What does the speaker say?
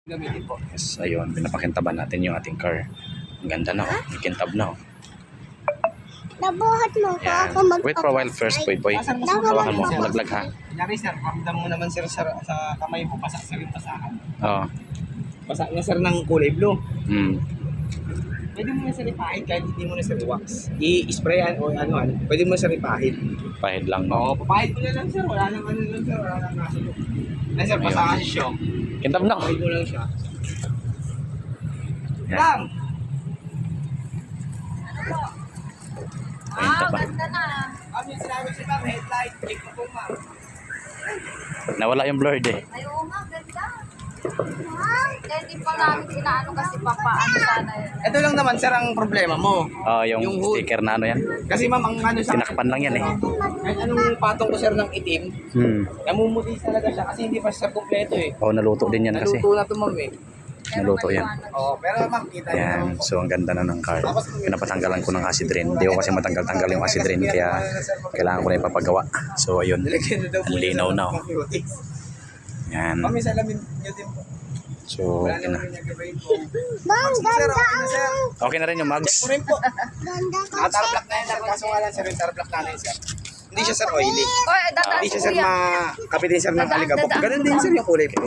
Gamitin po. Yes, ayun, pinapakintaban natin yung ating car. Ang ganda na, oh. May kintab na, oh. Nabuhat mo ko Yan. ako mag- Wait for a while first, boy. Hawakan mo, laglag ha. Kunyari sir, ramdam mo naman sir sa kamay mo, basa sir yung basahan. Oo. Basa na sir ng kulay blue. Pwede mo na sir ipahid kahit hindi mo na sir wax. I-sprayan o ano, pwede mo na sir ipahid. Pahid lang, no? Oo, papahid mo na lang sir, wala nang ano lang sir, wala nang nasulok. Ay sir, basahan siya. Kintab na, oh. Papahid mo lang siya. Yan. Lang! Kintab ba? Ma'am, yung sinabi si ma'am, headlight, check mo po ma'am. Nawala yung blurred eh. Ay, oo nga, ganda. Kaya hindi pa namin inaano kasi papaano sana yun. Ito lang naman sir ang problema mo. Oh, yung Yung hood. sticker na ano yan. Kasi ma'am, ang ano sa Tinakpan lang yan eh. kahit anong patong ko sir ng itim, namumuti talaga siya kasi hindi pa siya kompleto eh. Oh, naluto din yan kasi. Naluto na ito ma'am eh. Naluto yan. Oo, pero ma'am, kita niyo Yan. naman po. So, ang ganda na ng car. Pinapatanggalan ko ng acid rain. Hindi ko kasi matanggal-tanggal yung acid rain kaya kailangan ko na ipapagawa. So, ayun. Nilagyan na daw po Ang linaw niya na, ng oh. cutics. Yan. Ma'am, may salamin niyo din po. So, Wala okay na. naman yung gabay po. Bang, Sir, ganda okay na sir. Okay na rin yung mags. Purin po. Ganda ka. Naka-tarblock na yan sir. Kaso nga lang sir, yung tarblock natin sir. Hindi siya sir oily. Oy, dadaan Hindi si siya sir kuya. makapitin sir ng aligabok. Dadaan. Ganun din sir yung kulay po.